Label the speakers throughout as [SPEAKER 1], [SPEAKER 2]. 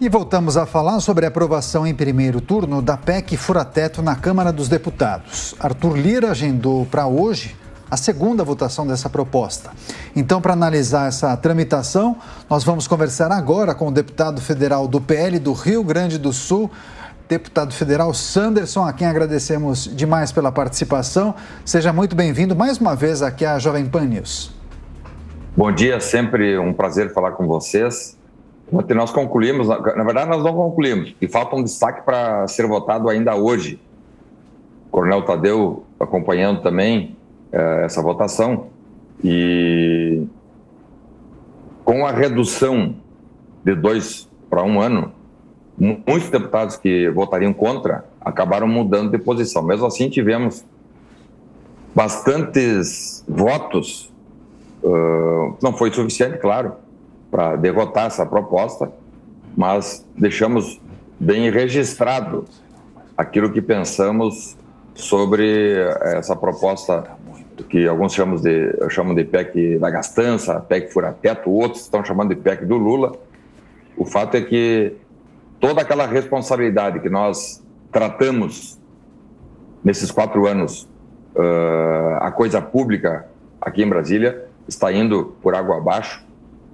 [SPEAKER 1] E voltamos a falar sobre a aprovação em primeiro turno da PEC Fura-Teto na Câmara dos Deputados. Arthur Lira agendou para hoje a segunda votação dessa proposta. Então, para analisar essa tramitação, nós vamos conversar agora com o deputado federal do PL do Rio Grande do Sul, deputado federal Sanderson, a quem agradecemos demais pela participação. Seja muito bem-vindo mais uma vez aqui à Jovem Pan News.
[SPEAKER 2] Bom dia, sempre um prazer falar com vocês. Ontem nós concluímos, na verdade nós não concluímos, e falta um destaque para ser votado ainda hoje. O Coronel Tadeu acompanhando também essa votação, e com a redução de 2 para 1 ano, muitos deputados que votariam contra acabaram mudando de posição. Mesmo assim, tivemos bastantes votos, não foi suficiente, claro, para derrotar essa proposta, mas deixamos bem registrado aquilo que pensamos sobre essa proposta que alguns chamam de PEC da gastança, PEC Fura-Teto, outros estão chamando de PEC do Lula. O fato é que toda aquela responsabilidade que nós tratamos nesses 4 anos, a coisa pública aqui em Brasília está indo por água abaixo.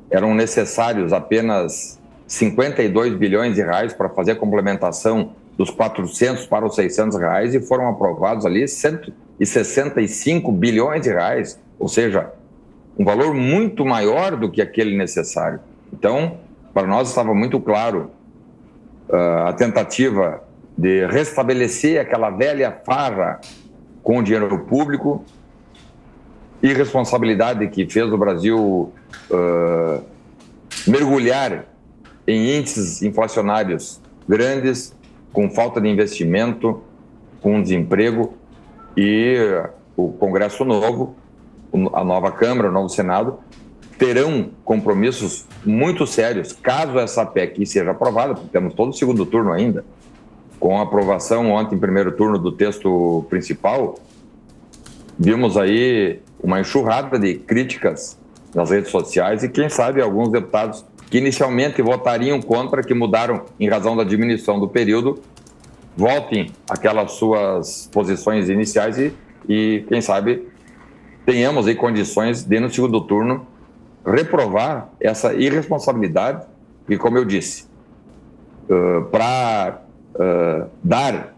[SPEAKER 2] Eram necessários apenas 52 bilhões de reais para fazer a complementação dos 400 para os 600 reais, e foram aprovados ali 165 bilhões de reais, ou seja, um valor muito maior do que aquele necessário. Então, para nós estava muito claro a tentativa de restabelecer aquela velha farra com o dinheiro público, irresponsabilidade que fez o Brasil mergulhar em índices inflacionários grandes, com falta de investimento, com desemprego, e o Congresso novo, a nova Câmara, o novo Senado, terão compromissos muito sérios, caso essa PEC seja aprovada, porque temos todo o segundo turno ainda, com a aprovação ontem, em primeiro turno, do texto principal. Vimos aí uma enxurrada de críticas nas redes sociais e, quem sabe, alguns deputados que inicialmente votariam contra, que mudaram em razão da diminuição do período, voltem àquelas suas posições iniciais e quem sabe, tenhamos aí condições de, no segundo turno, reprovar essa irresponsabilidade e, como eu disse, para dar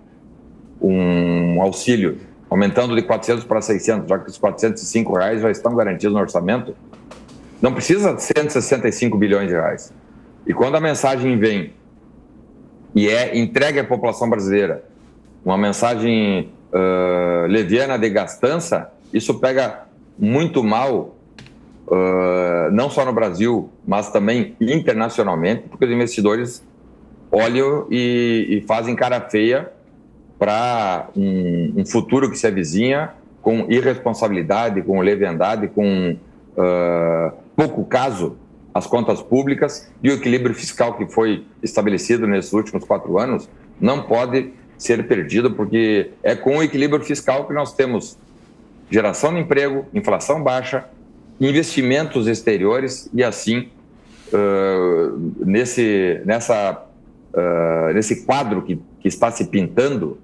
[SPEAKER 2] um auxílio aumentando de 400 para 600, já que os 405 reais já estão garantidos no orçamento, não precisa de 165 bilhões de reais. E quando a mensagem vem e é entregue à população brasileira, uma mensagem leviana de gastança, isso pega muito mal, não só no Brasil, mas também internacionalmente, porque os investidores olham e fazem cara feia para um futuro que se avizinha com irresponsabilidade, com leviandade, com pouco caso às contas públicas, e o equilíbrio fiscal que foi estabelecido nesses últimos 4 anos não pode ser perdido, porque é com o equilíbrio fiscal que nós temos geração de emprego, inflação baixa, investimentos exteriores, e assim, nesse quadro que está se pintando,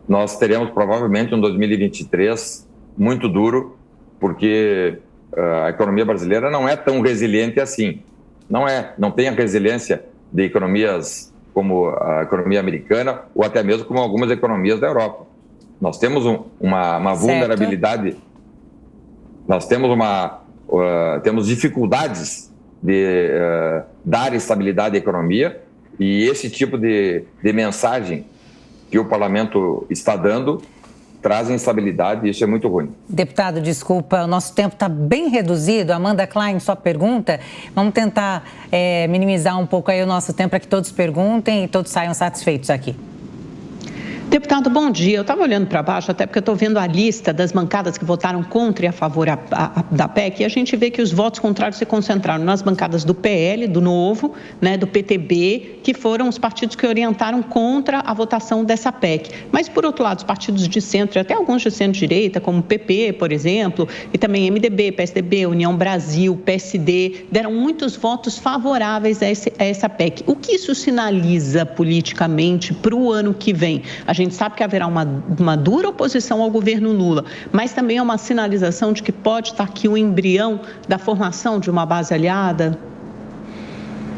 [SPEAKER 2] nós teremos provavelmente um 2023 muito duro, porque a economia brasileira não é tão resiliente assim. Não tem a resiliência de economias como a economia americana, ou até mesmo como algumas economias da Europa. Nós temos uma vulnerabilidade, nós temos dificuldades de dar estabilidade à economia, e esse tipo de mensagem que o parlamento está dando traz instabilidade, e isso é muito ruim.
[SPEAKER 3] Deputado, desculpa, o nosso tempo está bem reduzido. Amanda Klein, sua pergunta. Vamos tentar minimizar um pouco aí o nosso tempo para que todos perguntem e todos saiam satisfeitos aqui.
[SPEAKER 4] Deputado, bom dia. Eu estava olhando para baixo, até porque eu estou vendo a lista das bancadas que votaram contra e a favor da PEC, e a gente vê que os votos contrários se concentraram nas bancadas do PL, do Novo, né, do PTB, que foram os partidos que orientaram contra a votação dessa PEC. Mas, por outro lado, os partidos de centro, até alguns de centro-direita, como o PP, por exemplo, e também MDB, PSDB, União Brasil, PSD, deram muitos votos favoráveis a essa PEC. O que isso sinaliza politicamente para o ano que vem? A gente sabe que haverá uma dura oposição ao governo Lula, mas também é uma sinalização de que pode estar aqui o embrião da formação de uma base aliada?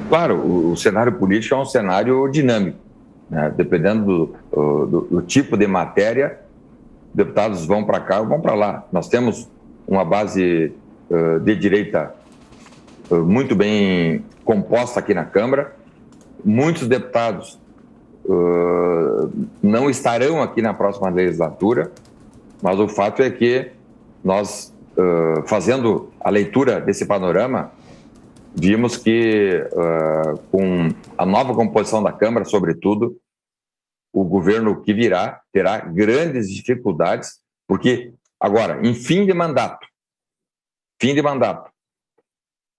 [SPEAKER 2] Claro, o cenário político é um cenário dinâmico, né? Dependendo do tipo de matéria, deputados vão para cá ou vão para lá. Nós temos uma base de direita muito bem composta aqui na Câmara. Muitos deputados não estarão aqui na próxima legislatura, mas o fato é que nós, fazendo a leitura desse panorama, vimos que com a nova composição da Câmara, sobretudo, o governo que virá terá grandes dificuldades, porque agora, em fim de mandato,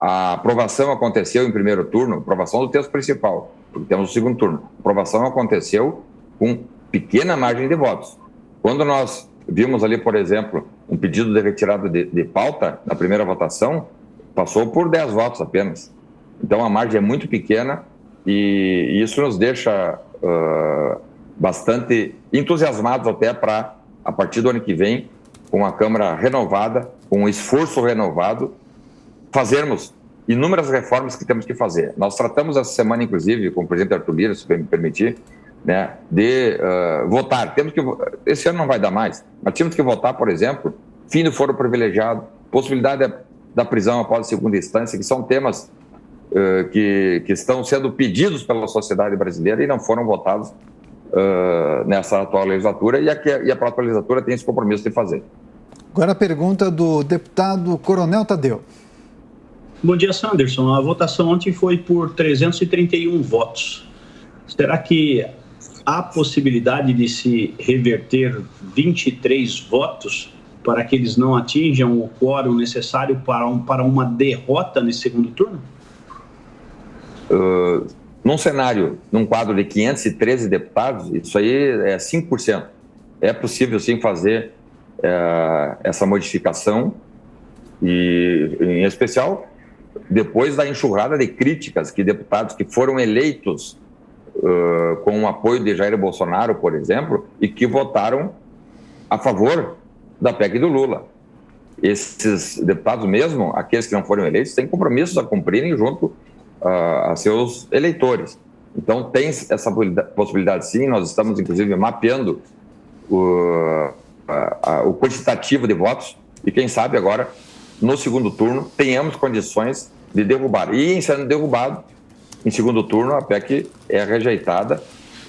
[SPEAKER 2] a aprovação aconteceu em primeiro turno, aprovação do texto principal, porque temos o segundo turno. A aprovação aconteceu com pequena margem de votos. Quando nós vimos ali, por exemplo, um pedido de retirada de pauta na primeira votação, passou por 10 votos apenas. Então a margem é muito pequena e isso nos deixa bastante entusiasmados até para, a partir do ano que vem, com a Câmara renovada, com um esforço renovado, fazermos inúmeras reformas que temos que fazer. Nós tratamos essa semana, inclusive, com o presidente Arthur Lira, se me permitir, né, de votar. Esse ano não vai dar mais, mas temos que votar, por exemplo, fim do foro privilegiado, possibilidade da prisão após a segunda instância, que são temas que estão sendo pedidos pela sociedade brasileira e não foram votados nessa atual legislatura, e a própria legislatura tem esse compromisso de fazer.
[SPEAKER 1] Agora a pergunta do deputado Coronel Tadeu.
[SPEAKER 5] Bom dia, Sanderson. A votação ontem foi por 331 votos. Será que há possibilidade de se reverter 23 votos para que eles não atinjam o quórum necessário para uma derrota nesse segundo turno?
[SPEAKER 2] Num cenário, num quadro de 513 deputados, isso aí é 5%. É possível, sim, fazer essa modificação e, em especial, depois da enxurrada de críticas que deputados que foram eleitos com o apoio de Jair Bolsonaro, por exemplo, e que votaram a favor da PEC do Lula. Esses deputados mesmo, aqueles que não foram eleitos, têm compromissos a cumprirem junto a seus eleitores. Então, tem essa possibilidade, sim. Nós estamos, inclusive, mapeando o quantitativo de votos e, quem sabe, agora, no segundo turno, tenhamos condições de derrubar. E, em sendo derrubado, em segundo turno, a PEC é rejeitada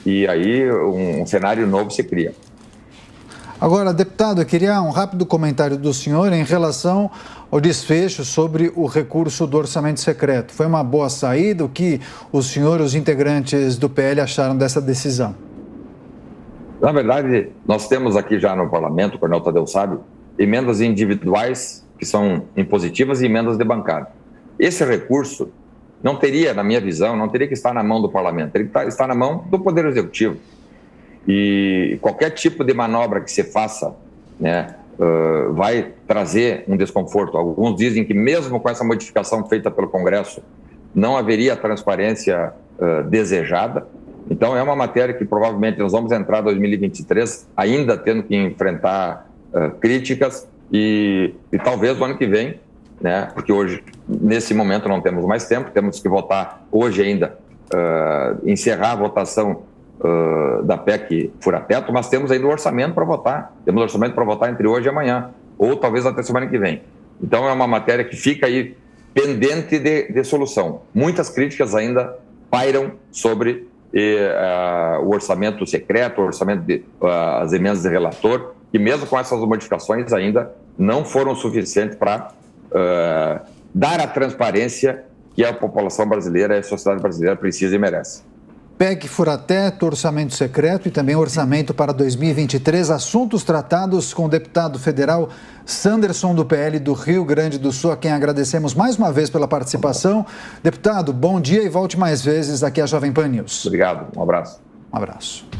[SPEAKER 2] e aí um cenário novo se cria.
[SPEAKER 1] Agora, deputado, eu queria um rápido comentário do senhor em relação ao desfecho sobre o recurso do orçamento secreto. Foi uma boa saída? O que o senhor e os integrantes do PL acharam dessa decisão?
[SPEAKER 2] Na verdade, nós temos aqui já no parlamento, o Coronel Tadeu sabe, emendas individuais que são impositivas e emendas de bancada. Esse recurso não teria, na minha visão, não teria que estar na mão do parlamento, teria que estar na mão do Poder Executivo. E qualquer tipo de manobra que se faça, né, vai trazer um desconforto. Alguns dizem que mesmo com essa modificação feita pelo Congresso, não haveria a transparência desejada. Então é uma matéria que provavelmente nós vamos entrar em 2023 ainda tendo que enfrentar críticas e talvez no ano que vem, né, porque hoje, nesse momento, não temos mais tempo, temos que votar hoje ainda, encerrar a votação da PEC Fura-Teto, mas temos ainda o orçamento para votar. Temos orçamento para votar entre hoje e amanhã, ou talvez até semana que vem. Então é uma matéria que fica aí pendente de solução. Muitas críticas ainda pairam sobre o orçamento secreto, o orçamento as emendas de relator, que mesmo com essas modificações ainda não foram suficientes para dar a transparência que a população brasileira e a sociedade brasileira precisa e merece.
[SPEAKER 1] PEC fura-teto, orçamento secreto e também orçamento para 2023. Assuntos tratados com o deputado federal Sanderson, do PL do Rio Grande do Sul, a quem agradecemos mais uma vez pela participação. Deputado, bom dia e volte mais vezes aqui à Jovem Pan News.
[SPEAKER 2] Obrigado, um abraço.
[SPEAKER 1] Um abraço.